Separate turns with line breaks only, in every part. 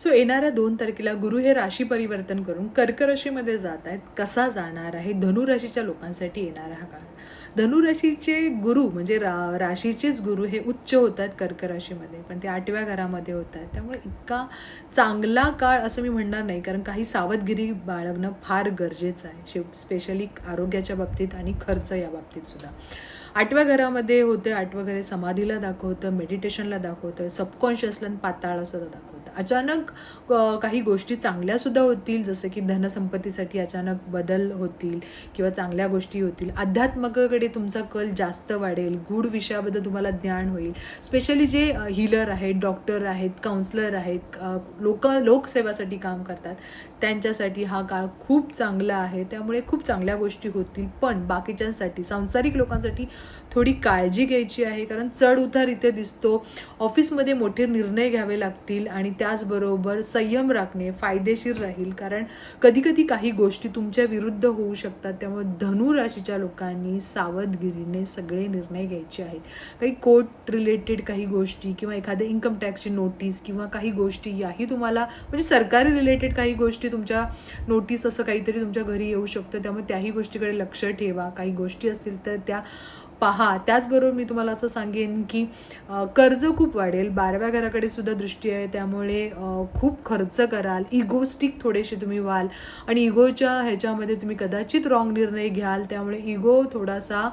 So येणाऱ्या 2 तारखेला गुरु हे राशी परिवर्तन करून कर्क राशीमध्ये जात आहेत. कसा जाणार आहे? धनु राशीच्या लोकांसाठी येणारा हा काळ. धनु राशीचे गुरु म्हणजे राशीचेच गुरु हे उच्च होत आहेत कर्क राशीमध्ये, पण ते 8व्या घरामध्ये होत आहेत. त्यामुळे इतका चांगला काळ असं मी म्हणणार नाही, कारण काही सावधगिरी बाळगणं फार गरजेचं आहे, स्पेशली आरोग्याच्या बाबतीत आणि खर्च या बाबतीत सुद्धा. 8व्या घरामध्ये होते. 8वं घर हे समाधीला दाखवतं, मेडिटेशनला दाखवतं, सबकॉन्शियसला आणि पाताळाला सुद्धा दाखवतं. अचानक काही गोष्टी चांगल्यासुद्धा होतील, जसं की धनसंपत्तीसाठी अचानक बदल होतील किंवा चांगल्या गोष्टी होतील. अध्यात्माकडे तुमचा कल जास्त वाढेल. गूढ विषयाबद्दल तुम्हाला ज्ञान होईल. स्पेशली जे हीलर आहेत, डॉक्टर आहेत, काउन्सलर आहेत, लोकसेवासाठी काम करतात, त्यांच्यासाठी हा काळ खूप चांगला आहे. त्यामुळे खूप चांगल्या गोष्टी होतील. पण बाकीच्यांसाठी, सांसारिक लोकांसाठी थोडी काळजी घ्यायची आहे, कारण चढ उतार इथे दिसतो. ऑफिसमध्ये मोठे निर्णय घ्यावे लागतील आणि त्याचबरोबर संयम राखणे फायदेशीर राहील, कारण कधीकधी काही गोष्टी तुमच्या विरुद्ध होऊ शकतात. त्यामुळे धनु राशीच्या लोकांनी सावधगिरीने सगळे निर्णय घ्यायचे आहेत. काही कोर्ट रिलेटेड काही गोष्टी किंवा एखाद्या इन्कम टॅक्सची नोटीस किंवा काही गोष्टी याही तुम्हाला, म्हणजे सरकारी रिलेटेड काही गोष्टी तुमच्या नोटीस असं काहीतरी तुमच्या घरी येऊ शकतं. त्यामुळे त्याही गोष्टीकडे लक्ष ठेवा. काही गोष्टी असतील तर त्या पहा. त्याचबरोबर मी तुम्हाला असं सांगेन की कर्ज खूप वाढेल. 12व्या घराकडे सुद्धा दृष्टी आहे, त्यामुळे खूप खर्च कराल. इगोस्टिक थोडेसे तुम्ही व्हाल आणि इगोच्या ह्याच्यामध्ये तुम्ही कदाचित रॉंग निर्णय घ्याल. त्यामुळे इगो थोडासा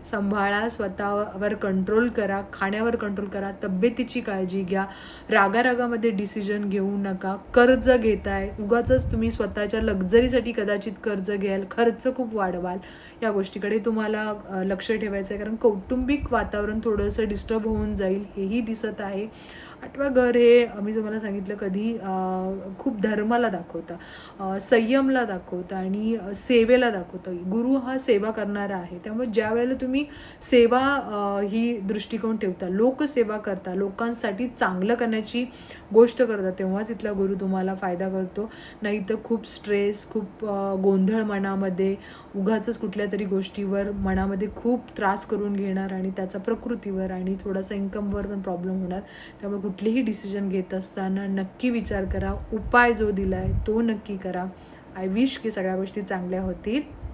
सांभाळा, स्वतःवर कंट्रोल करा, खाण्यावर कंट्रोल करा, तब्येतीची काळजी घ्या. रागारागामध्ये डिसिजन घेऊ नका. कर्ज घेताय, उगाचच तुम्ही स्वतःच्या लक्झरीसाठी कदाचित कर्ज घ्याल, खर्च खूप वाढवाल. या गोष्टीकडे तुम्हाला लक्ष ठेवायचं आहे, कारण कौटुंबिक वातावरण थोडंसं डिस्टर्ब होऊन जाईल, हेही दिसत आहे. 8वं घर हे मी तुम्हाला सांगितलं कधी खूप धर्माला दाखवतं, संयमला दाखवतं आणि सेवेला दाखवतं. गुरु हा सेवा करणारा आहे. त्यामुळे ज्या वेळेला तुम्ही सेवा ही दृष्टिकोन ठेवता, लोकसेवा करता, लोकांसाठी चांगलं करण्याची गोष्ट करता, तेव्हाच इथला गुरु तुम्हाला फायदा करतो. नाही तर खूप स्ट्रेस, खूप गोंधळ मनामध्ये, उगाचच कुठल्या तरी गोष्टीवर मनामध्ये खूप त्रास करून घेणार आणि त्याचा प्रकृतीवर आणि थोडासा इन्कमवर पण प्रॉब्लेम होणार. त्यामुळे कुठलेही डिसिजन घेत असताना नक्की विचार करा. उपाय जो दिला आहे तो नक्की करा. आय विश की सगळ्या गोष्टी चांगल्या होतील.